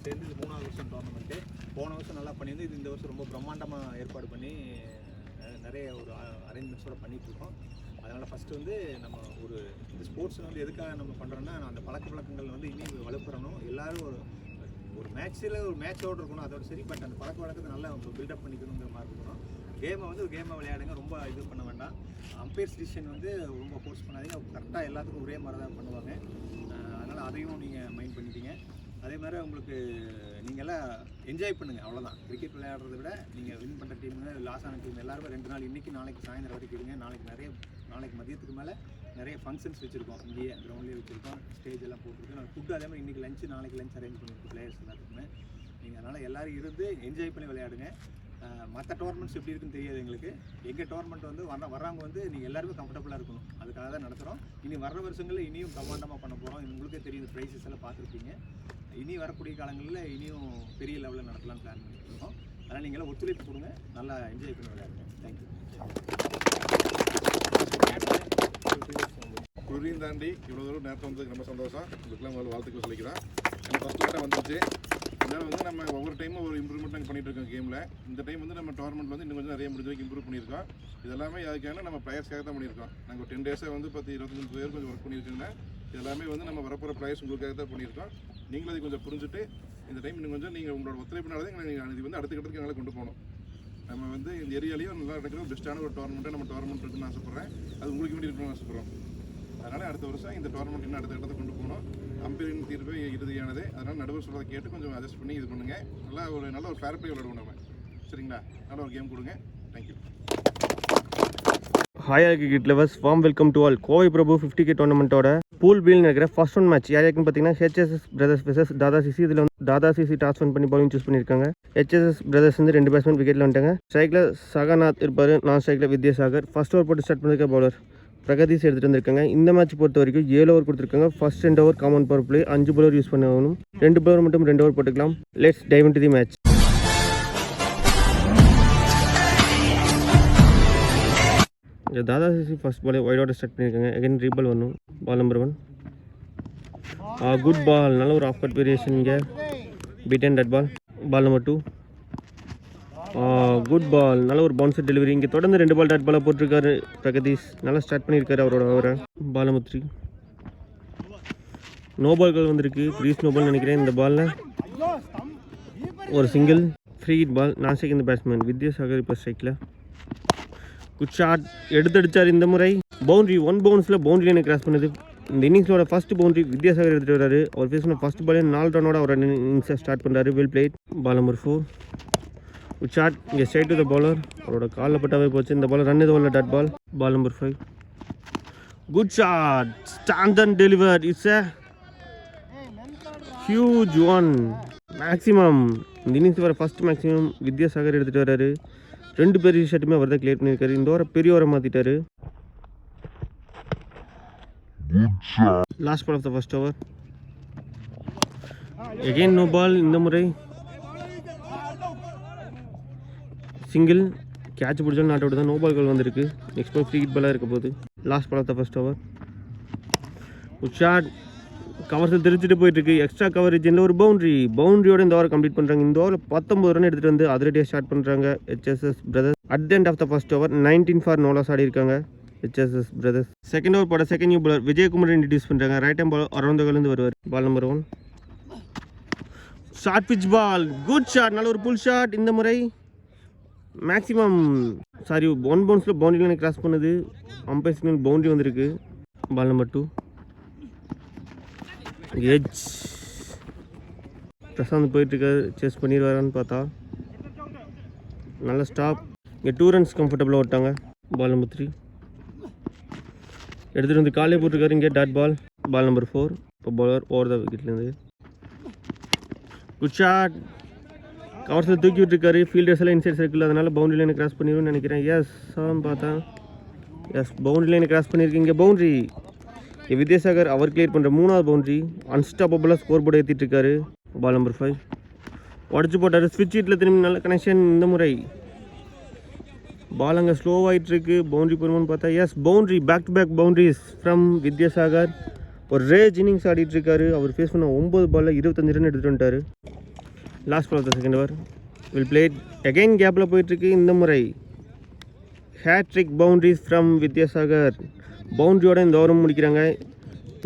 சேர்ந்து இது 3வது வருஷம் டோர்னமெண்ட்டு. போன வருஷம் நல்லா பண்ணியிருந்து இது இந்த வருஷம் ரொம்ப பிரம்மாண்டமாக ஏற்பாடு பண்ணி நிறைய ஒரு அரேஞ்ச்மெண்ட்ஸோடு பண்ணிகிட்ருக்கோம். அதனால் ஃபஸ்ட்டு வந்து நம்ம இந்த ஸ்போர்ட்ஸில் வந்து எதுக்காக நம்ம பண்ணுறோன்னா அந்த பழக்கங்கள் வந்து இனியும் வலுப்புறணும். எல்லோரும் ஒரு மேட்சோடு இருக்கணும், அதோட சரி. பட் அந்த பழக்க வழக்கத்தை நல்லா பில்டப் பண்ணிக்கணுங்கிற மாதிரி இருக்கணும். கேமை வந்து ஒரு கேமை விளையாடுங்க, ரொம்ப இது பண்ண வேண்டாம். அம்பையர்ஸ் டிசிஷன் வந்து ரொம்ப ஃபோர்ஸ் பண்ணாதீங்க, கரெக்டாக எல்லாத்துக்கும் ஒரே மாதிரி தான் பண்ணுவாங்க. அதனால் அதையும் நீங்கள் மைண்ட் பண்ணிட்டீங்க. அதே மாதிரி உங்களுக்கு நீங்கள்லாம் என்ஜாய் பண்ணுங்கள், அவ்வளோதான். கிரிக்கெட் விளையாடுறத விட நீங்கள் வின் பண்ணுற டீமுங்க, லாஸ் ஆன டீம் எல்லாருமே 2 நாள் இன்றைக்கி நாளைக்கு சாயந்தரம் வரைக்கும் இருங்க. நாளைக்கு மதியத்துக்கு மேலே நிறைய ஃபங்க்ஷன்ஸ் வச்சுருக்கோம், இங்கேயே கிரவுண்ட்லேயே வச்சுருக்கோம், ஸ்டேஜ் எல்லாம் போட்டுருக்கோம். ஃபுட்டு அதே மாதிரி இன்றைக்கி லஞ்சு நாளைக்கு லஞ்ச் அரேஞ்ச் பண்ணியிருக்கோம் பிளேயர்ஸ் எல்லாத்துக்குமே. நீங்கள் அதனால் எல்லோரும் இருந்து என்ஜாய் பண்ணி விளையாடுங்க. மற்ற டோர்னமெண்ட்ஸ் எப்படி இருக்குன்னு தெரியாது எங்களுக்கு. எங்கள் டோர்னமெண்ட் வந்து வர்றவங்க வந்து நீங்கள் எல்லாருமே கம்ஃபர்டபுளாக இருக்கணும், அதுக்காக தான் நடத்துகிறோம். இனி வர்ற வருஷங்களில் இனியும் பிரம்மாண்டமாக பண்ண போகிறோம். உங்களுக்கே தெரியும், ப்ரைஸஸ் எல்லாம் பார்த்துருப்பீங்க. இனி வரக்கூடிய காலங்களில் இனியும் பெரிய லெவலில் நடத்தலாம்னு பிளான் பண்ணிட்டுருக்கோம். அதனால் நீங்களாம் ஒத்துழைப்பு கொடுங்க, நல்லா என்ஜாய் பண்ணி விளையாடுங்க. தேங்க்யூ. குருவியும் தாண்டி இவ்வளோ தூரம் நேரத்தை வந்ததுக்கு ரொம்ப சந்தோஷம். உங்களுக்குலாம் முதல்ல வாழ்த்துக்கள் சொல்லிக்கிறேன். நம்ம ஃபஸ்ட் கிட்ட வந்துச்சு. இதனால் வந்து நம்ம ஒவ்வொரு டைமும் ஒரு இம்ப்ரூவ்மெண்ட் நாங்கள் பண்ணிகிட்டு இருக்கோம் கேமில். இந்த டைம் வந்து நம்ம டோர்னமெண்ட் வந்து இன்னும் கொஞ்சம் நிறைய முடிஞ்ச வரைக்கும் இம்ப்ரூவ் பண்ணியிருக்கோம். இதெல்லாமே அதுக்கான நம்ம பிளேயர்ஸ்க்காக தான் பண்ணியிருக்கோம். நாங்கள் 10 டேஸாக வந்து 10-25 பேர் கொஞ்சம் ஒர்க் பண்ணியிருக்கோங்க. இதெல்லாமே வந்து நம்ம வரப்போகிற பிளேயர்ஸ் உங்களுக்காக தான் பண்ணியிருக்கோம். நீங்களும் அதை கொஞ்சம் புரிஞ்சுட்டு இந்த டைம் இன்னும் கொஞ்சம் நீங்கள் உங்களோட ஒத்துழைப்பினால தான் நீங்கள் இது வந்து அடுத்த கட்டத்துக்கு எங்களை கொண்டு போகணும். நம்ம வந்து இந்த ஏரியாலையும் நல்லா நடக்கிற பெஸ்ட்டான ஒரு டோர்னமெண்ட்டாக நம்ம டோர்னமெண்ட் இருக்குன்னு ஆசைப்பட்றேன். அது உங்களுக்கு வேண்டி இருக்கணும்னு ஆசைப்பட்றோம். அதனால் அடுத்த வருஷம் இந்த டோர்னமெண்ட் இன்னும் அடுத்த இடத்தை கொண்டு போகணும். அம்பையரின் தீர்வே இறுதியானது. அதனால் நடுவர் சொல்கிறத கேட்டு கொஞ்சம் அட்ஜஸ்ட் பண்ணி இது பண்ணுங்கள். நல்ல ஒரு ஃபேர் பிளே விளையாடுவோம் நம்ம. சரிங்களா? நல்ல ஒரு கேம் கொடுங்க. Thank you. Hi cricket lovers, warm welcome to all. Kovai Prabhu 50K டோர்னமெண்ட்டோட பூல் பில் இருக்கிற ஃபர்ஸ்ட் ஒன் மேட்ச் யாருக்குன்னு பார்த்தீங்கன்னா HSS brothers versus Dada CC. இதில் வந்து தாதா சிசி டாஸ் வின் பண்ணி பவுலிங் சூஸ் பண்ணியிருக்காங்க. HSS பிரதர்ஸ் வந்து 2 பேட்ஸ்மேன் விக்கெட்டில் வந்துட்டாங்க. ஸ்ட்ரைக்கில் சகாநாத் இருப்பார், நான் ஸ்ட்ரைக்கில் வித்யாசாகர். ஃபர்ஸ்ட் ஓவர் போட்டு ஸ்டார்ட் பண்ணிருக்க பவுலர் பிரகதீஷ் எடுத்துகிட்டு வந்திருக்காங்க. இந்த மேட்ச் பொறுத்த வரைக்கும் 7 ஓவர் கொடுத்துருக்காங்க. First 2 over common power play, 5 bowler use பண்ணணும். 2 பவுலர் மட்டும் 2 ஓவர் போட்டுக்கலாம். Let's dive into the match. Dada CC first பாலே வைடோட ஸ்டார்ட் பண்ணியிருக்காங்க. அகைன் ரீபால் வரணும். பால் நம்பர் 1. குட் பால், நல்ல ஒரு ஆஃப் கட் வேரியேஷன். இங்கே beat and dot ball. Ball number 2. Good ball, நல்ல ஒரு பவுன்சர் டெலிவரி. இங்கே தொடர்ந்து 2 பால் டட் பாலாக போட்டிருக்காரு பிரகதீஷ். நல்லா ஸ்டார்ட் பண்ணியிருக்காரு அவரோட ஓவரை. பால் நம்பர் 3. நோ பால்கள் வந்திருக்கு, 3 நோ பால் நினைக்கிறேன். இந்த பாலில் ஒரு சிங்கிள் ஃப்ரீ ஹிட் பால். நான் ஸ்ட்ரைக் இந்த பேட்ஸ்மேன் வித்யாசாகர் இப்போ ஸ்ட்ரைக்கில். குட் ஷாட், எடுத்தடிச்சார். இந்த முறை பவுண்ட்ரி, 1 பவுன்ஸில் பவுண்ட்ரி லைனை கிராஸ் பண்ணுது. இந்த இன்னிங்ஸோட ஃபர்ஸ்ட் பவுண்ட்ரி வித்யாசாகர் எடுத்துகிட்டு வராரு. அவர் ஃபேஸ் பண்ண ஃபர்ஸ்ட் பாலே 4 ரனோட அவர் இன்னிங்ஸை ஸ்டார்ட் பண்ணுறாரு. Well played. Ball number 4. Good shot, இங்கே ஸ்ட்ரைட் டு த பாலர். அவரோட காலில் பட்டாவே போச்சு. இந்த பால் ரன் இது dot ball. Ball number 5. Good shot, stand and deliver. It's a huge one. Maximum இந்த இன்னிங்ஸ் வர ஃபர்ஸ்ட் மேக்ஸிமம் வித்யாசாகர் எடுத்துகிட்டு வராரு. 2 பேர் ஷாட்டுமே அவர் தான் கிளியர் பண்ணியிருக்காரு. இந்த ஓவரை பெரிய ஓவரை மாற்றிட்டாரு. Last ball of the first over. Again no ball. இந்த முறை சிங்கிள். கேட்ச் பிடிச்சாலும் நாட் அவுட் தான். நோ பால்கள் வந்திருக்கு. நெக்ஸ்ட் பால் ஃப்ரீ ஹிட் பாலாக இருக்க போகுது. Last ball of the first over. Good shot, கவர்ஸில் தெரிஞ்சுட்டு போயிட்டுருக்கு. எக்ஸ்ட்ரா கவரேஜ் இந்த ஒரு பவுண்ட்ரியோட இந்த ஓவர் கம்ப்ளீட் பண்ணுறாங்க. இந்த ஓவரில் 19 ரன் எடுத்துகிட்டு வந்து அதிரடியாக ஸ்டார்ட் பண்ணுறாங்க HSS brothers. At the end of the first over 19 for no loss ஆடி இருக்காங்க HSS பிரதர்ஸ். செகண்ட் ஓவர் போட second new bowler Vijayakumar introduce பண்ணுறாங்க. ரைட் ஹேண்ட் பால் அரௌந்தகலேருந்து வருவார். Ball number 1. Short pitch ball, good shot, நல்ல ஒரு pull shot. இந்த முறை மேக்ஸிமம் 1 பவுன்ஸில் பவுண்டரி லைனை கிராஸ் பண்ணுது. அம்பையர் சிக்னல் பவுண்டரி வந்திருக்கு. Ball number 2. எட்ஜ் பிரசாந்த் போயிட்டுருக்காரு. சேஸ் பண்ணிடுவாரான்னு பார்த்தா நல்ல ஸ்டாப். இங்கே 2 ரன்ஸ் கம்ஃபர்டபுளாக விட்டாங்க. Ball number 3. எடுத்துகிட்டு வந்து காலே போட்டிருக்காரு. இங்கே டாட் பால். Ball number 4. இப்போ பாலர் ஓவர் த விக்கெட்லேருந்து. குட் ஷாட், கவர்ஸில் தூக்கி விட்டுருக்காரு. ஃபீல்டர்ஸ் எல்லாம் இன்சைட் சர்க்கிள், அதனால் பவுண்டரி லைனை கிராஸ் பண்ணிடுன்னு நினைக்கிறேன். எஸ் பார்த்தா பவுண்டரி லைனை கிராஸ் பண்ணியிருக்கீங்க. பவுண்ட்ரி. வித்யாசாகர் அவர் கிளியர் பண்ணுற 3வது பவுண்ட்ரி. அன்ஸ்டாப்பபிளாக ஸ்கோர் போர்டு ஏற்றிட்டு இருக்காரு. Ball number 5. உடச்சி போட்டார். ஸ்விட்ச் ஹிட்டில் திரும்பி நல்ல கனெக்ஷன். இந்த முறை பால் அங்கே ஸ்லோவாகிட்டு இருக்கு. பவுண்ட்ரி போடுவோன்னு பார்த்தா yes boundary. Back to back boundaries from Vidyasagar. ஒரு ரேஜ் இன்னிங்ஸ் ஆடிட்டு இருக்காரு. அவர் ஃபேஸ் பண்ண 9 பாலில் 25 ரன் எடுத்துகிட்டு வந்துட்டார். Last ball of the second over well played again கேப்பில் போயிட்டுருக்கு. இந்த முறை ஹேட்ரிக் பவுண்ட்ரிஸ் ஃப்ரம் வித்யாசாகர். பவுண்ட்ரியோட இந்த ஓவரும் முடிக்கிறாங்க.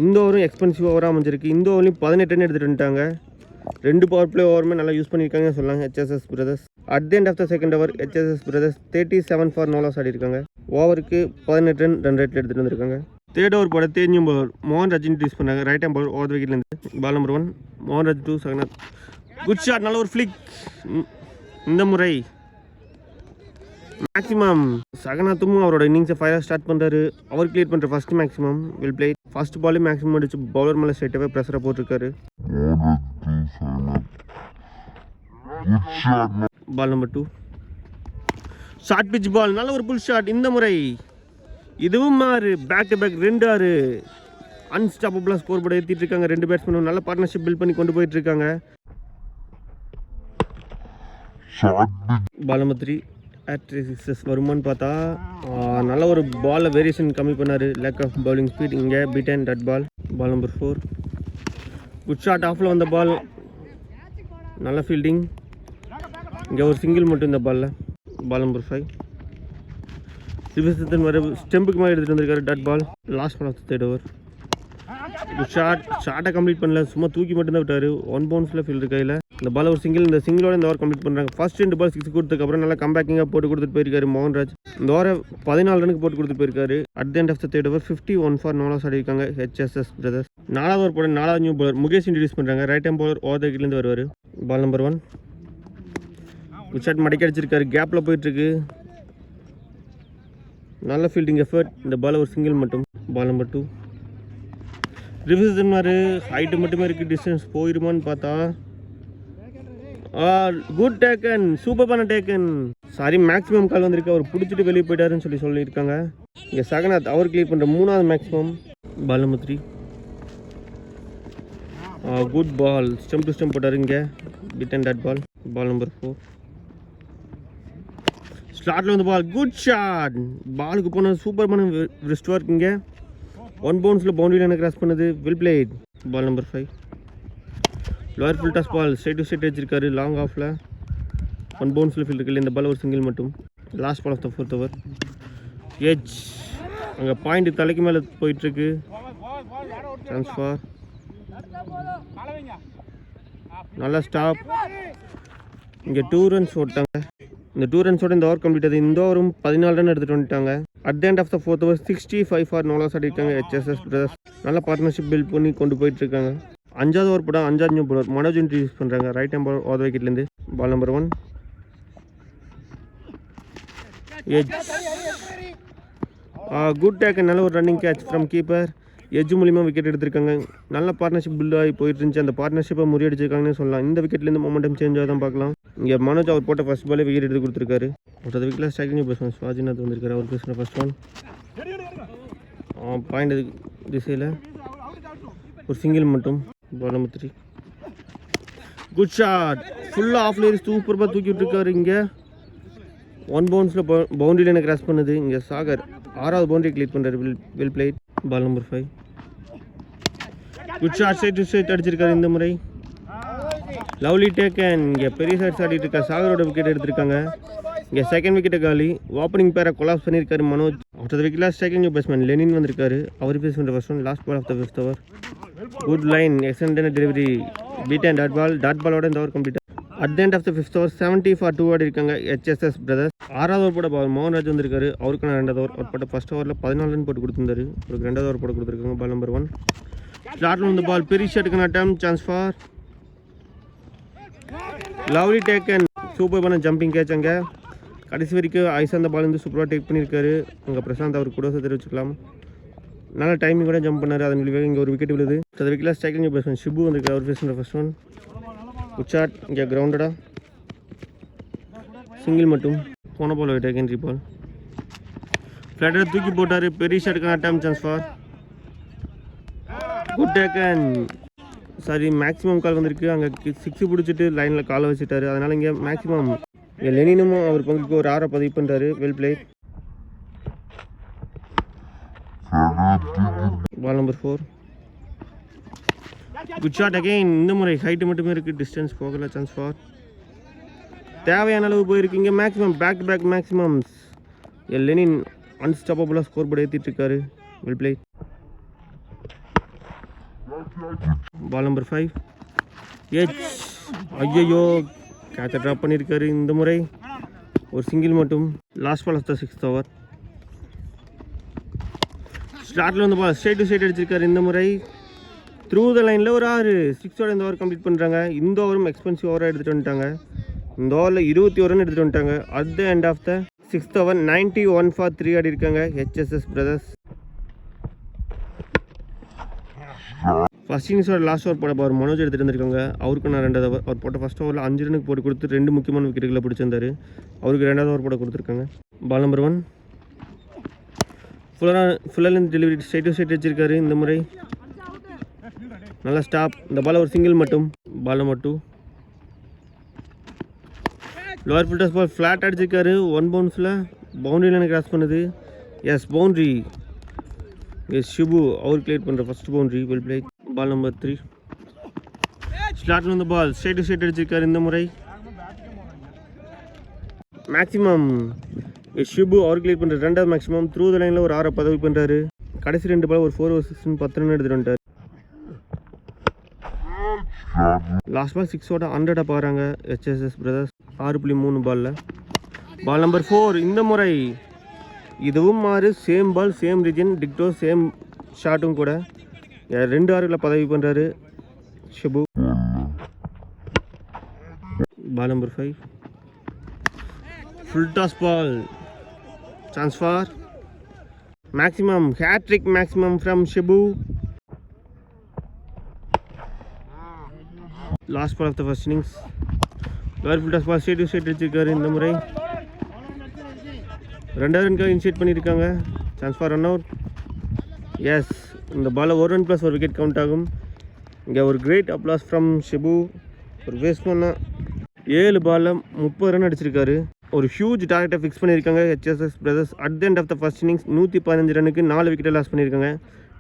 இந்த ஓவரும் எக்ஸ்பென்சிவ் ஓவராக அமைஞ்சிருக்கு. இந்த ஓவர்லையும் 18 ரன் எடுத்துகிட்டு வந்துட்டாங்க. 2 பவர் பிளே ஓவருமே நல்லா யூஸ் பண்ணியிருக்காங்க சொல்லலாம் HSS brothers. At the end of the second over HSS brothers 37 for no loss ஆடிருக்காங்க. ஓவருக்கு 18 ரன் ரேட்டில் எடுத்துகிட்டு வந்திருக்காங்க. தேர்ட் ஓவர் போட தேர்னியும் பவர் மோகன் ராஜ் இன்ட்ரீஸ் பண்ணாங்க. ரைட் ஹேண்ட் பவர் ஓவர் விக்கெட்லேருந்து. பால் நம்பர் 1 மோகன் ராஜ் 2 சகநாத். குட் ஷாட், நல்ல ஒரு ஃப்ளிக். இந்த முறை மேக்ஸிமம் சகநாத்தும் அவரோட இன்னிங்ஸை ஃபயராக ஸ்டார்ட் பண்ணுறாரு. அவர் கிளியர் பண்ணுற first maximum well play. First பாலே மேக்ஸிமம் அடிச்சு பவுலர் மேலே ஸ்ட்ரைட்டாகவே ப்ரெஷராக போட்டிருக்காரு. Ball number 2 short pitch ball, நல்ல ஒரு புல் ஷாட். இந்த முறை இதுவும் 6 பேக் டு பேக் 2 6 அன்ஸ்டாப்பபிளாக ஸ்கோர் போர்டை ஏற்றிட்டு இருக்காங்க. 2 பேட்ஸ்மேனும் நல்ல பார்ட்னர்ஷிப் பில்ட் பண்ணி கொண்டு போயிட்டு இருக்காங்க. பால் நம்பர் 3 சிக்ஸஸ் வருமானு பார்த்தா நல்ல ஒரு பாலில் வேரியேஷன் கம்மி பண்ணார். Lack of bowling speed. இங்கே beat and dot ball. Ball number 4 good shot, ஆஃபில் வந்த பால், நல்ல ஃபீல்டிங். இங்கே ஒரு சிங்கிள் மட்டும் இந்த பாலில். பால் நம்பர் 5 சிவசத்தன் வர ஸ்டெம்புக்கு மாதிரி எடுத்துகிட்டு வந்திருக்காரு. Dot ball. Last ball of the third over good ஷார்ட்டை கம்ப்ளீட் பண்ணல, சும்மா தூக்கி மட்டும்தான் விட்டார். 1 பவுன்ஸில் ஃபீல்டு கையில். இந்த பால் ஒரு சிங்கிள். இந்த சிங்கிளோட இந்த ஓவர் கம்ப்ளீட் பண்ணுறாங்க. ஃபர்ஸ்ட் 2 பால் 6 கொடுத்ததுக்கப்புறம் நல்லா கம்பேக்கிங்காக போட்டு கொடுத்துட்டு போயிருக்காரு மோகன்ராஜ். இந்த ஓவரை 14 ரனுக்கு போட்டு கொடுத்துட்டு போயிருக்காரு. At the end of the third over 51 for no loss ஆடிருக்காங்க ஹெச்எஸ்எஸ் பிரதர்ஸ். 4வது ஓவர் போட 4வது நியூ பவுலர் முகேஷ் இன்ட்ரடியூஸ் பண்ணுறாங்க. Right hand bowler over the விக்கெட்லேருந்து வருவார். பால் நம்பர் 1 குட் ஷாட், மடக்கி அடிச்சிருக்காரு. கேப்பில் போயிட்டுருக்கு. நல்ல ஃபீல்டிங் எஃபர்ட். இந்த பால் ஒரு சிங்கிள் மட்டும். பால் நம்பர் 2 ரிவிஷன் மாதிரி ஹைட்டு மட்டுமே இருக்குது. டிஸ்டன்ஸ் போயிருமான்னு பார்த்தா குட் டேக்கன், சூப்பரான டேக்கன். சாரி, மேக்ஸிமம் கால் வந்திருக்கு. அவர் பிடிச்சிட்டு வெளியே போயிட்டாருன்னு சொல்லியிருக்காங்க. இங்கே சகநாத் அவர் கிளியர் பண்ணுற 3வது maximum. Ball number 3 good ball, stump to stump போட்டார். இங்கே beat and dot ball. Ball number 4 ஸ்லாட்டில் வந்து பால், குட் ஷாட். பாலுக்கு போன சூப்பரான ரிஸ்ட் ஒர்க். இங்கே 1 பவுன்ஸில் பவுண்டரியில் எனக்கு கிராஸ் பண்ணுது. Well played. Ball number 5 lower full toss ball, straight to straight வச்சிருக்காரு. லாங் ஆஃபில் 1 பவுன்ஸில் ஃபீல்டு இருக்குது. இந்த பால் ஒரு சிங்கிள் மட்டும். Last ball of the fourth over edge. அங்கே பாயிண்ட் தலைக்கு மேலே போயிட்டுருக்கு. சான்ஸ் ஃபார் நல்லா ஸ்டாப். இங்கே 2 ரன்ஸ் ஓட்டாங்க. இந்த 2 ரன்ஸோட இந்த ஓவர் கம்ப்ளீட் ஆகுது. இந்த ஓவரும் 14 ரன் எடுத்துகிட்டு வந்துட்டாங்க. At the end of the fourth over 65 for no loss ஆடிருக்காங்க ஹெச்எஸ்எஸ் பிரதர்ஸ். நல்ல பார்ட்னர்ஷிப் பில்ட் பண்ணி கொண்டு போயிட்டுருக்காங்க. 5வது ஓவர் போட 5வது நியூ பவுலர் மனோஜ் இன்ட்ரடியூஸ் பண்ணுறாங்க. ரைட் ஹேண்ட் பவுலர் ஓவர் விக்கெட்லேருந்து. Ball number 1 edge. Good taken, நல்ல ஒரு running catch from keeper. Edge மூலிமா விக்கெட் எடுத்திருக்காங்க. நல்ல பார்ட்னர்ஷிப் பில்ட் ஆகி போயிட்டு இருந்துச்சு. அந்த பார்ட்னர்ஷிப்பை முறியடிச்சிருக்காங்கன்னு சொல்லலாம். இந்த விக்கெட்லேருந்து மொமெண்டம் சேஞ்ச் ஆக தான் பார்க்கலாம். இங்கே மனோஜ் அவர் போட்ட ஃபர்ஸ்ட் பாலே விக்கெட் எடுத்து கொடுத்துருக்காரு. அடுத்த விக்கெட்டில் ஸ்ட்ரைக்கிங் பேட்ஸ்மேன் ஸ்வாஜிநாத் வந்திருக்காரு. அவர் பேசுகிற ஃபர்ஸ்ட் ஒன் பாயிண்ட் திசையில் ஒரு சிங்கிள் மட்டும். பால் நம்பர் 3 குட் ஷாட், ஃபுல்லாக ஆஃப் லேயர் சூப்பராக தூக்கி விட்டுருக்காரு. இங்கே 1 பவுன்ஸில் பவுண்டரியில் எனக்கு கிராஸ் பண்ணுது. இங்கே சாகர் 6வது பவுண்டரி கிளியர் பண்ணுறாரு. Well played. Ball number 5 good shot, straight to straight அடிச்சிருக்காரு. இந்த முறை லவ்லி டேக்கன். இங்கே பெரிய ஷாட்ஸ் ஆடிட்டு இருக்கா. சாகரோட விக்கெட் எடுத்திருக்காங்க. இங்கே செகண்ட் விக்கெட்டை காலி. ஓப்பனிங் பேரை கொலாப்ஸ் பண்ணியிருக்காரு மனோஜ். அடுத்த விக்கெட்டில் ஸ்ட்ரைக்கிங் பேட்ஸ்மேன் லெனின் வந்திருக்காரு. அவர் பேஸ் பண்ணுற first one. Last ball of the 5th over good line, எக்ஸலண்டான delivery, beat and dot ball. Dot பாலோட இந்த over complete. At the end of the 5th over 70 for 2 ஆடி இருக்காங்க ஹெச்எஸ்எஸ் பிரதர்ஸ். 6வது over போட மோகன்ராஜ் வந்திருக்காரு. அவருக்கான 2வது ஓவர். அவர் போட்ட ஃபர்ஸ்ட் ஓவரில் 14 ரன் போட்டு கொடுத்துருந்தாரு. அவருக்கு 2வது ஓவர் போட கொடுத்துருக்காங்க. பால் நம்பர் 1 ஸ்லாட்டில் வந்து பால், பெரிய ஷாட்டுக்கான attempt. Chance for lovely taken. சூப்பரான ஜம்பிங் கேட்ச். அங்கே கடைசி வரைக்கும் ஐஸ் அந்த பால் வந்து சூப்பராக டேக் பண்ணியிருக்காரு. அங்கே பிரசாந்த் அவர் கூட தெரிவிச்சுக்கலாம். நல்ல டைமிங் கூட ஜம்ப் பண்ணார். அதன் விளைவாக இங்கே ஒரு விக்கெட் விழுது. அந்த விக்கெட்டில் ஸ்ட்ரைக்கிங் பேட்ஸ்மேன் ஷிபு வந்திருக்காரு. அவர் பேசுகிற ஃபர்ஸ்ட் ஒன் குட் ஷாட். இங்கே கிரவுண்டடா சிங்கிள் மட்டும். போன பால் டேக்கன்ட்ரி பால். ஃப்ளாட்டரை தூக்கி போட்டார். பெரிய ஷாட்டுக்கான attempt. Chance for good taken. Sorry, maximum call வந்திருக்கு. அங்கே 6 பிடிச்சிட்டு லைனில் காலை வச்சுட்டாரு. அதனால் இங்கே மேக்ஸிமம் இங்கே லெனினும் அவர் பங்குக்கு ஒரு 6 பதிவு பண்ணுறாரு. Well play. Ball number 4 good shot again. இந்த முறை ஹைட்டு மட்டுமே இருக்குது, டிஸ்டன்ஸ் போகல. Chance for. தேவையான அளவு போயிருக்கீங்க. Maximum back to back maximums. Lenin அன்ஸ்டாப்பபுளாக ஸ்கோர் போர்டு ஏற்றிட்டு இருக்காரு. Well play. Ball number 5. எச். ஐயோ, கேட்சை ட்ராப் பண்ணியிருக்காரு. இந்த முறை ஒரு சிங்கிள் மட்டும். Last ball of the 6th over. ஸ்டார்ட்டில் வந்து பால் ஸ்ட்ரைட் டு ஸ்ட்ரைட் அடிச்சிருக்காரு. இந்த முறை த்ரூ த லைனில் ஒரு 6. 6ஓட இந்த ஓவர் கம்ப்ளீட் பண்ணுறாங்க. இந்த ஓவரும் எக்ஸ்பென்சிவ் ஓவராக எடுத்துகிட்டு வந்துட்டாங்க. இந்த ஓவரில் 21 ரன் எடுத்துகிட்டு வந்துட்டாங்க. At the end of the 6th over 91 for 3 ஆடி இருக்காங்க ஹெச்எஸ்எஸ் பிரதர்ஸ். ஃபர்ஸ்ட் இன்னிங்ஸோட லாஸ்ட் ஓவர் போட அவர் மனோஜ் எடுத்துகிட்டு வந்திருக்காங்க. அவருக்கு நான் 2வது ஓவர். அவர் போட்ட ஃபஸ்ட் ஓவரில் 5 ரனுக்கு போட்டு கொடுத்து 2 முக்கியமான விக்கெட்டுகளை பிடிச்சிருந்தாரு. அவருக்கு 2வது ஓவர் போட கொடுத்துருக்காங்க. Ball number 1. ஃபுல்லாக டெலிவரி ஸ்ட்ரைட் டு ஸ்ட்ரைட் வச்சிருக்காரு. இந்த முறை நல்லா ஸ்டாப். இந்த பால் ஒரு சிங்கிள் மட்டும். Ball number 2. Lower fielders ball flat அடிச்சிருக்காரு. 1 பவுன்ஸில் பவுண்டரி லைனை கிராஸ் பண்ணுது. Yes, boundary. எஸ், ஷிபு அவர் கிளியர் பண்ணுற first boundary. Well play. Ball number 3. ஸ்லாட்டில் வந்து பால் ஸ்ட்ரைட் டு ஸ்ட்ரைட் அடிச்சிருக்காரு. இந்த முறை மேக்ஸிமம் ஷிபு அவர் கிளியர் பண்ணுற 2வது மேக்ஸிமம். த்ரூ த லைனில் ஒரு 6 பதவி பண்ணுறாரு. கடைசி 2 பால் ஒரு 4 over 6 10 ரன் எடுத்துகிட்டு வந்துட்டார். லாஸ்ட் பால் 6ஓட 100 பாருங்க ஹெச்எஸ்எஸ் பிரதர்ஸ். 6.3 பாலில். Ball number 4. இந்த முறை இதுவும் மாறு. சேம் பால், சேம் ரீஜன், டிக்டோ, சேம் ஷாட்டும் கூட. 2 6ல் பதவி பண்ணுறாரு Shibu. Ball number 5. Full toss ball. Chance for maximum. Hattrick maximum from Shibu. Last ball of the first innings. Lower full toss ball straight to straight அடிச்சிருக்காரு. இந்த முறை 2வது ரனுக்காக இனிஷியேட் பண்ணியிருக்காங்க. Chance for run out. Yes, இந்த பாலில் 1 ரன் ப்ளஸ் ஒரு wicket count ஆகும். இங்கே ஒரு கிரேட் அப்ளாஸ் ஃப்ரம் ஷிபு. ஒரு வேஸ்ட் பண்ண 7 பாலில் 30 ரன் அடிச்சிருக்காரு. ஒரு ஹியூஜ் டார்கெட்டை ஃபிக்ஸ் பண்ணியிருக்காங்க HSS brothers. At the end of the first innings 115 ரனுக்கு 4 விக்கெட்டை லாஸ் பண்ணியிருக்காங்க.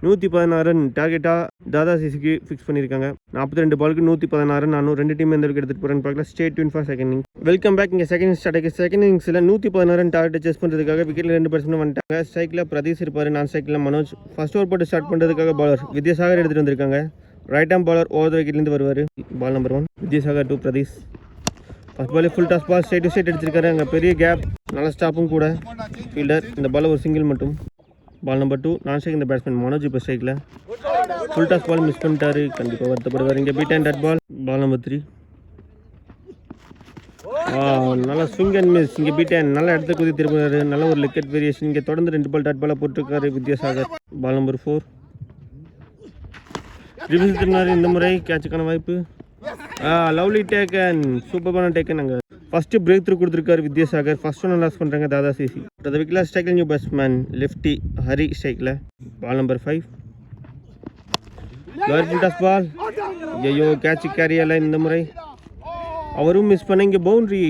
116 ரன் டார்கெட்டாக தாதா சிசிக்கு ஃபிக்ஸ் பண்ணியிருக்காங்க. 42 பாலுக்கு 116 ரன். நானும் 2 டீம் எந்த விக்கெட் எடுத்துகிட்டு போகிறேன்னு பார்க்கலாம். Stay tuned for second inning. Welcome back. இங்கே செகண்ட் ஸ்டார்ட் ஆகி செகண்ட் இன்னிங்ஸில் 116 ரன் டார்கெட் செஸ் பண்ணுறதுக்காக விக்கெட்டில் 2 பேட்ஸ்மேன் வந்துட்டாங்க. ஸ்ட்ரைக்கில் பிரதீஷ் இருப்பார், நான் ஸ்ட்ரைக்கில் மனோஜ். ஃபர்ஸ்ட் ஓவர் போட்டு ஸ்டார்ட் பண்ணுறதுக்காக பாலர் வித்யாசாகர் எடுத்துகிட்டு வந்திருக்காங்க. ரைட் ஆம் பாலர் ஓவர் த விக்கெட்லேருந்து வருவார். Ball number 1. Vidyasagar to Pradeesh. First பாலே full toss ball straight to straight அடிச்சிருக்காரு. அங்கே பெரிய கேப், நல்ல ஸ்டாப்பும் கூட. ஃபீல்டர். இந்த பால் ஒரு சிங்கிள் மட்டும். Ball number 2. நான் ஸ்ட்ரைக் இந்த பேட்ஸ்மேன் மனோஜ் இப்போ ஸ்ட்ரைக்கில். ஃபுல் டாஸ் பால் மிஸ் பண்ணிட்டாரு. கண்டிப்பாக வருத்தப்படுவார். இங்கே beat and dot ball. Ball number 3. நல்லா ஸ்விங் அண்ட் மிஸ். இங்கே பீட் அண்ட் நல்ல இடத்த குதி திரும்பினார். நல்ல ஒரு விக்கெட் வேரியேஷன். இங்கே தொடர்ந்து 2 பால் டட் பாலாக போட்டிருக்காரு வித்யாசாகர். பால் நம்பர் 4. ரிவர்ஸ் திரும்பினார். இந்த முறை கேட்சுக்கான வாய்ப்பு. Lovely taken. சூப்பரான டேக்கன். அங்கே ஃபஸ்ட்டு பிரேக் த்ரூ கொடுத்துருக்காரு வித்யாசாகர். ஃபர்ஸ்ட் ஒன் லாஸ் பண்ணுறாங்க தாதா சிசி. அந்த விக்கெட்டில் ஸ்ட்ரைக்கில் நியூ பேட்ஸ்மேன் லெஃப்டி ஹரி ஸ்ட்ரைக்கில். Ball number 5. Lower full toss ball. ஐயோ, கேட்ச் கேரியல. இந்த முறை அவரும் மிஸ் பண்ண. இங்கே பவுண்ட்ரி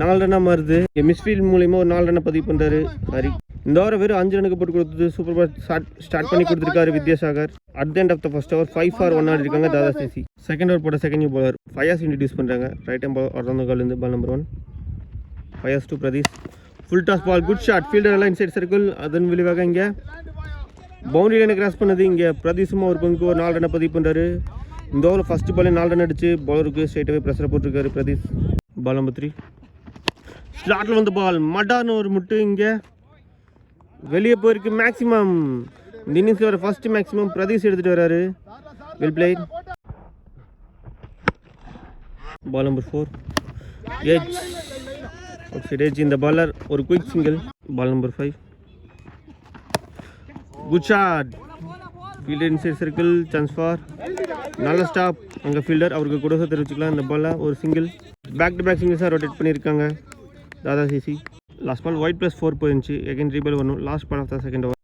4 ரன்னாக மாறுது. இங்கே மிஸ்ஃபீல்ட் மூலிமா ஒரு 4 ரன்னை பதிவு பண்ணுறாரு ஹரி. இந்த ஓவரை வெறும் 5 ரனுக்கு போட்டு கொடுத்தது சூப்பர் பால் ஸ்டார்ட் பண்ணி கொடுத்துருக்காரு Vidyasagar. At the end of the first over 5 for 1 ஆடி இருக்காங்க தாதா சிசி. செகண்ட் ஓவர் போட்ட second new bowler Fayaz introduce பண்ணுறாங்க. ரைட் ஹேண்ட் பால் அரௌண்ட் கால்லேருந்து. Ball number 1. Fayaz to Pratheesh. Full toss ball. Good shot. Fielder எல்லாம் இன்சைட் சர்க்கிள். அதன் விளைவாக இங்கே பவுண்டரி லைனை கிராஸ் பண்ணது. இங்கே பிரதீஷும் ஒரு பங்குக்கு ஒரு 4 ரன்னை பதிவு பண்ணுறாரு. இந்த ஓவரில் ஃபஸ்ட்டு பாலே 4 ரன் அடிச்சு பவுலருக்கு ஸ்ட்ரைட்டாகவே ப்ரெஷரை போட்டிருக்காரு பிரதீஷ். Ball number 3. ஸ்லாட்டில் வந்து பால் மடான்னு ஒரு முட்டு இங்கே வெளியே போயிருக்கு. மேக்ஸிமம் இந்த இன்னிங்ஸில் வர ஃபர்ஸ்ட் மேக்ஸிமம் பிரதீஷ் எடுத்துகிட்டு வராரு. Well played. Ball number 4. Edge. சரி, எட்ஜ். இந்த பாலர் ஒரு quick single. Ball number 5. Good shot. Fielder inside circle. Chance for நல்ல ஸ்டாப். அங்கே ஃபீல்டர் அவருக்கு கூட தெரிவிச்சுக்கலாம். இந்த பாலில் ஒரு சிங்கிள். பேக் டு பேக் சிங்கிள்ஸாக ரொட்டேட் பண்ணியிருக்காங்க Dada CC. Last ball wide +4 போயிருந்துச்சு. எகைன் ரீபால் வரணும். Last ball of the second over.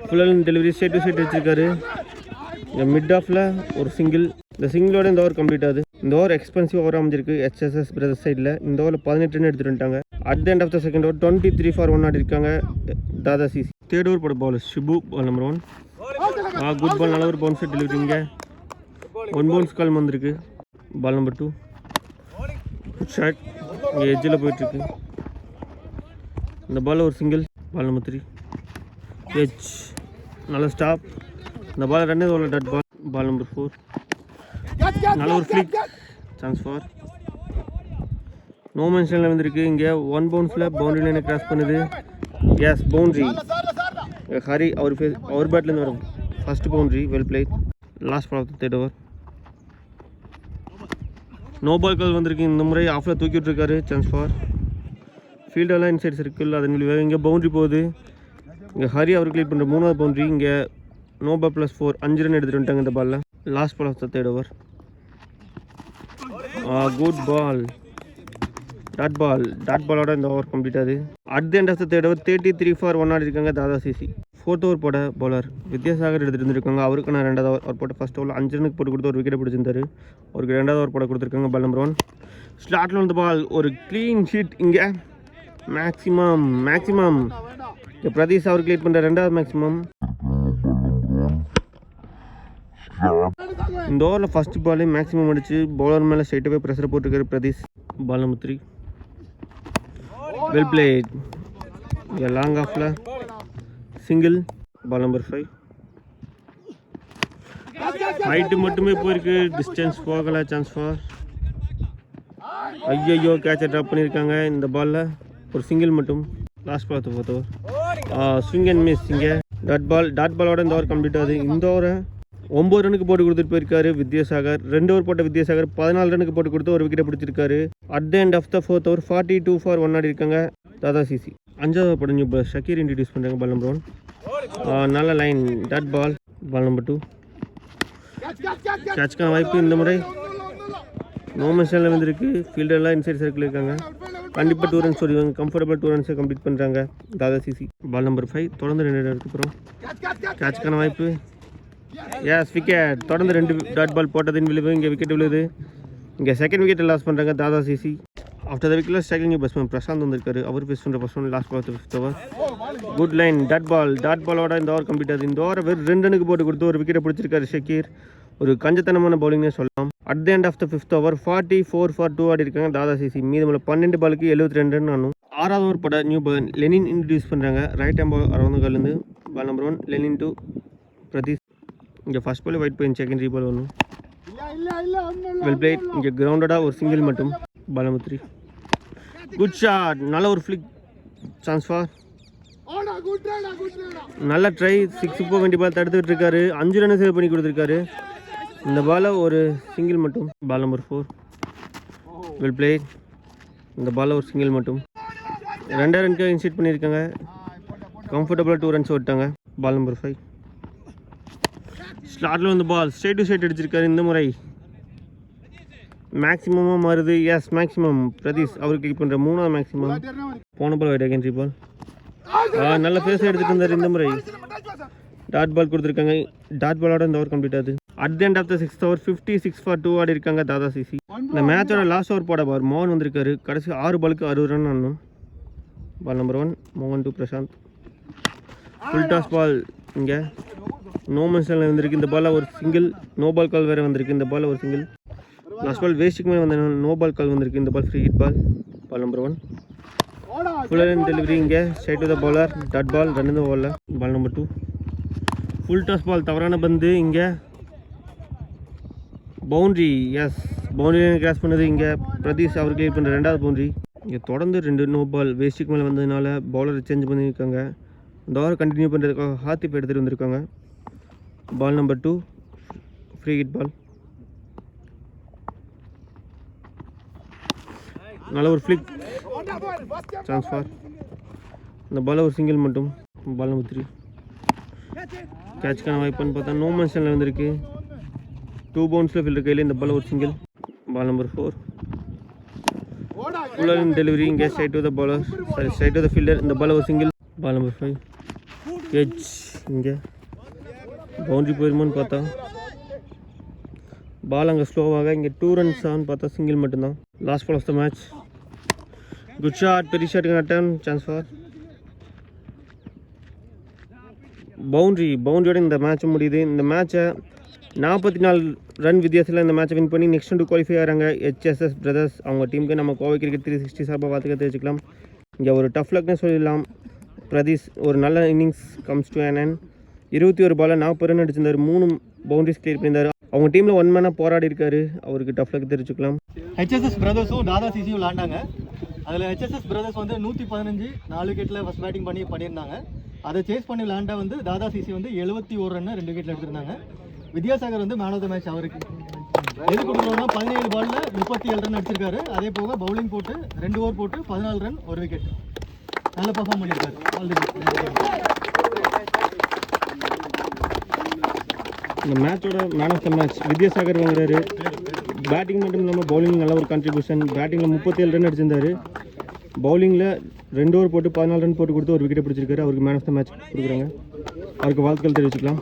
ஃபுல்லாக டெலிவரி ஸ்ட்ரைட் டு ஸ்ட்ரைட் வச்சிருக்காரு. இந்த மிட் ஆஃபில் ஒரு சிங்கிள். இந்த சிங்கிளோட இந்த ஓவர் கம்ப்ளீட் ஆகுது. இந்த ஓவர் எக்ஸ்பென்சிவ் ஓவர் அமைஞ்சிருக்கு ஹெச்எஸ்எஸ் பிரதர்ஸ் சைடில். இந்த ஓவரில் 18 ரன் எடுத்துகிட்டு வந்துட்டாங்க. At the end of the second over 23 for 1 ஆடி இருக்காங்க தாதா சிசி. தேர்ட் ஓவர் போட ball Shibu. Ball number 1. Good ball, நல்ல ஒரு பவுன்ஸ் டெலிவரி. இங்கே 1 பவுன்ஸ் கால் வந்திருக்கு. Ball number 2 good shot. இங்கே எட்ஜில் போயிட்டுருக்கு. இந்த பால் ஒரு சிங்கிள். பால் நம்பர் 3 எட்ஜ், நல்ல ஸ்டாப். இந்த ball 2 over dot ball. Ball number 4 நல்ல ஒரு ஃப்ளிக். சான்ஸ் ஃபார் நோ மென்ஷனில் வந்திருக்கு. இங்கே 1 பவுன்ஸில் பவுண்டரி லைனை கிராஸ் பண்ணுது. Yes, boundary. ஹரி அவர் பேட்லேருந்து வரும் first boundary. Well played. Last ball of the third over. No ball call வந்திருக்கு. இந்த முறை ஆஃபில் தூக்கி விட்டுருக்காரு. சான்ஸ் ஃபார் ஃபீல்டெல்லாம் இன்சைட் சர்க்கிள். அதன் விளைவாக இங்கே பவுண்ட்ரி போகுது. இங்கே ஹரி அவர் கிளியர் பண்ணுற 3வது பவுண்ட்ரி. இங்கே நோ பால் +4 5 ரன் எடுத்துகிட்டு வந்துட்டாங்க இந்த பாலில். Last ball of the third over. Good ball, dot பாலோட இந்த ஓவர் கம்ப்ளீட் ஆகுது. At the end of the third over 33 for 1 ஆடி இருக்காங்க தாதா சிசி. 4th ஓவர் போட பவுலர் வித்யாசாகர் எடுத்துகிட்டு இருந்திருக்காங்க. அவருக்கு நான் 2வது ஓவர் போட்ட ஃபர்ஸ்ட் ஓவரில் 5 ரனுக்கு போட்டு கொடுத்து ஒரு விக்கெட்டை பிடிச்சிருந்தாரு. அவருக்கு 2வது ஓவர் போட கொடுத்துருக்காங்க. பால் நம்பர் 1 ஸ்லாட்டில் வந்த பால் ஒரு க்ளீன் ஷீட். இங்கே மேக்ஸிமம் இங்கே பிரதீஷ் அவர் கிளியர் பண்ணுற 2வது மேக்ஸிமம். இந்த ஓவரில் ஃபர்ஸ்ட் பாலே மேக்ஸிமம் அடிச்சு பவுலர் மேலே ஸ்ட்ரைட்டாகவே ப்ரெஷரை போட்டுருக்காரு Pradeesh. Ball number 3 well played. இங்கே லாங் ஆஃபில் சிங்கிள். பால் நம்பர் 5 ஹைட்டு மட்டுமே போயிருக்கு, டிஸ்டன்ஸ் போகலை. சான்ஸ் ஃபார் ஐயோ கேட்சை ட்ராப் பண்ணியிருக்காங்க. இந்த பாலில் ஒரு சிங்கிள் மட்டும். Last ball of the over. Swing and miss. இங்கே டாட் பாலோட இந்த ஓவர் கம்ப்ளீட் ஆகுது. இந்த ஓவரை 9 ரனுக்கு போட்டு கொடுத்துட்டு போயிருக்காரு வித்யாசாகர். 2 ஓவர் போட்ட வித்யாசாகர் 14 ரனுக்கு போட்டு கொடுத்து ஒரு விக்கெட்டை பிடிச்சிருக்காரு. At the end of the 4th over 42 for 1 ஆடி இருக்காங்க தாதா சிசி. 5வது ஓவர் போட்ட நியூ பால் ஷக்கீர் இன்ட்ரடியூஸ் பண்ணுறாங்க. பால் நம்பர் 1 நல்ல line dot ball. Ball number 2 கேட்ச்க்கான வாய்ப்பு. இந்த முறை நோ மென்ஷனில் வந்திருக்கு. ஃபீல்டர்லாம் இன்சைட் சர்க்கிள் இருக்காங்க. கண்டிப்பாக 2 ரன்ஸ் வருவாங்க. கம்ஃபர்டபுள் 2 ரன்ஸை கம்ப்ளீட் பண்ணுறாங்க தாதா சிசி. பால் நம்பர் 5 தொடர்ந்து 2 ரன் அப்புறம் கேட்ச்க்கான வாய்ப்பு. Yes, wicket. தொடர்ந்து 2 டாட் பால் போட்டதின் விளைவு இங்கே விக்கெட் விழுது. இங்கே செகண்ட் விக்கெட்டை லாஸ் பண்ணுறாங்க தாதா சிசி. ஆஃப்டர் த விக்கெட்டில் ஸ்ட்ரைக்கிங் பேட்ஸ்மேன் பிரசாந்த் வந்திருக்காரு. அவர் ஃபேஸ் பண்ணுற first one. Last ball 5th over. Good line dot பாலோட இந்த ஓவர் கம்ப்ளீட் ஆகுது. இந்த ஓவரை வெறும் 2 ரனுக்கு போட்டு கொடுத்து ஒரு விக்கெட்டை பிடிச்சிருக்காரு ஷக்கீர். ஒரு கஞ்சத்தனமான பவுலிங்னே சொல்லலாம். At the end of the 5th over 44 for 2 ஆடி இருக்காங்க தாதா சிசி. மீதமுள்ள 12 பாலுக்கு 72 ரன் ஆனும். 6வது ஓவர் போட நியூ பால் லெனின் இன்ட்ரடியூஸ் பண்ணுறாங்க. ரைட் ஹேண்ட் பால் அரவந்தகால்லேருந்து. Ball number 1 Lenin to Pratheesh. இங்கே first ball wide point, secondary ball ஒன்று. Well played. இங்கே கிரவுண்டடாக ஒரு சிங்கிள் மட்டும். Ball number 3 good shot. நல்ல ஒரு ஃப்ளிக். சான்ஸ் ஃபார் நல்ல ட்ரை. 6 போக வேண்டிய பால் தடுத்துக்கிட்டு இருக்காரு. 5 ரன் சேவ் பண்ணி கொடுத்துருக்காரு. இந்த பாலை ஒரு சிங்கிள் மட்டும். Ball number 4 well played. இந்த பாலை ஒரு சிங்கிள் மட்டும். 2 ரனுக்கு இன்சைட் பண்ணியிருக்காங்க. கம்ஃபர்டபுளாக 2 ரன்ஸ் ஓட்டாங்க. பால் நம்பர் 5 ஸ்லாட்டில் வந்து பால் ஸ்ட்ரைட் டு ஸ்ட்ரைட் அடிச்சிருக்காரு. இந்த முறை மேக்ஸிமமாக மாறுது. எஸ், மேக்ஸிமம் பிரதீஷ் அவர் கிளிக் பண்ணுற 3வது மேக்ஸிமம். போன பால் வைட் செகண்டரி பால். நல்ல ஃபேஸ் எடுத்துகிட்டு இருந்தார். இந்த முறை டாட் பால் கொடுத்துருக்காங்க. டாட் பாலோட இந்த ஓவர் கம்ப்ளீட் ஆகுது. At the end of the 6th over 56 for 2 ஆடி இருக்காங்க தாதா சிசி. இந்த மேட்சோட லாஸ்ட் ஓவர் போட பார் மோகன் வந்திருக்காரு. கடைசி 6 பாலுக்கு 60 ரன் ஆனணும். பால் நம்பர் 1 மோகன் to Prashanth. Full toss ball. இங்கே நோ மென்ஷனில் வந்திருக்கு. இந்த பாலில் ஒரு சிங்கிள். நோ பால் கால் வேறு வந்திருக்கு. இந்த பாலில் ஒரு சிங்கிள். லாஸ்ட் பால் வேஸ்ட்டுக்கு மேலே வந்த நோ பால் கால் வந்திருக்கு. இந்த ball free hit ball. Ball number 1 full run delivery. இங்கே straight to the bowler dot ball 2 ஓவரில். Ball number 2 full toss ball தவறான பந்து. இங்கே பவுண்ட்ரி. எஸ், பவுண்ட்ரி கிராஸ் பண்ணுது. இங்கே பிரதீஷ் அவர் கிளியர் பண்ணுற 2வது பவுண்ட்ரி. இங்கே தொடர்ந்து 2 நோ பால் வேஸ்ட்டுக்கு மேலே வந்ததுனால பவுலரை சேஞ்ச் பண்ணியிருக்காங்க. இந்த ஓவர் கண்டினியூ பண்ணுறதுக்காக ஹாத்திப் எடுத்துகிட்டு வந்திருக்காங்க. Ball number 2 free hit ball. நல்ல ஒரு ஃப்ளிக். சான்ஸ் ஃபார் இந்த பால் ஒரு சிங்கிள் மட்டும். பால் நம்பர் 3 கேட்ச்க்கான வாய்ப்புன்னு பார்த்தா நோ மென்ஷனில் வந்திருக்கு. 2 பவுன்ஸில் ஃபீல்டர் கையில். இந்த பால் ஒரு single. Ball number 4 full run delivery. இங்கே straight to the bowler straight to the fielder. இந்த பால் ஒரு சிங்கிள். Ball number 5 edge. இங்கே பவுண்ட்ரி போயிருமோன்னு பார்த்தா பால் அங்கே ஸ்லோவாக. இங்கே 2 ரன்ஸ் ஆன்னு பார்த்தா சிங்கிள் மட்டும்தான். Last ball of the match. Good shot. பெரிய ஷாட்டுக்கு அட்டன். சான்ஸ் ஃபார் பவுண்டரியோட இந்த மேட்ச் முடியுது. இந்த மேட்சை 44 ரன் வித்தியாசத்தில் இந்த மேட்சை வின் பண்ணி நெக்ஸ்ட் 2 குவாலிஃபை ஆகிறாங்க HSS பிரதர்ஸ். அவங்க டீமுக்கு நம்ம கோவை கிரிக்கெட் 360 சார்பாக பார்த்துக்க தெரிஞ்சுக்கலாம். இங்கே ஒரு டஃப் லக்னே சொல்லிடலாம். பிரதீஷ் ஒரு நல்ல innings comes to an end. 21 பாலில் 40 ரன் அடிச்சிருந்தார், 3 பவுண்டரிஸ் கிளியர் பண்ணியிருந்தார். அவங்க டீமில் 1 மேனாக போராடி இருக்காரு. அவருக்கு டஃப் லக் தெரிஞ்சுக்கலாம். HSS பிரதர்ஸும் தாதா சிசியும் விளாண்டாங்க. அதில் HSS பிரதர்ஸ் வந்து 115 4 விக்கெட்டில் ஃபஸ்ட் பேட்டிங் பண்ணியிருந்தாங்க. அதை சேஸ் பண்ணி விளாண்டா வந்து தாதா சிசி வந்து 71 ரன் 2 விக்கெட்டில் எடுத்திருந்தாங்க. வித்யாசாகர் வந்து மேன் ஆஃப் த மேட்ச். அவருக்கு எது கொடுக்குறோம்னா 17 பாலில் 37 ரன் அடிச்சிருக்காரு. அதே போக பவுலிங் போட்டு 2 ஓவர் போட்டு 14 ரன் 1 விக்கெட் நல்ல பர்ஃபார்ம் பண்ணியிருக்காரு. இந்த மேட்சோட man of the match Vidyasagar வாங்குறாரு. பேட்டிங் மட்டும் இல்லாமல் பவுலிங் நல்ல ஒரு கான்ட்ரிபியூஷன். பேட்டிங்கில் 37 ரன் அடிச்சிருந்தார். பவுலிங்கில் 2 ஓவர் போட்டு 14 ரன் போட்டு கொடுத்து ஒரு விக்கெட் பிடிச்சிருக்காரு. அவருக்கு மேன் ஆஃப் த மேட்ச் கொடுக்குறாங்க. அவருக்கு வாழ்த்துக்கள் தெரிவிச்சுக்கலாம்.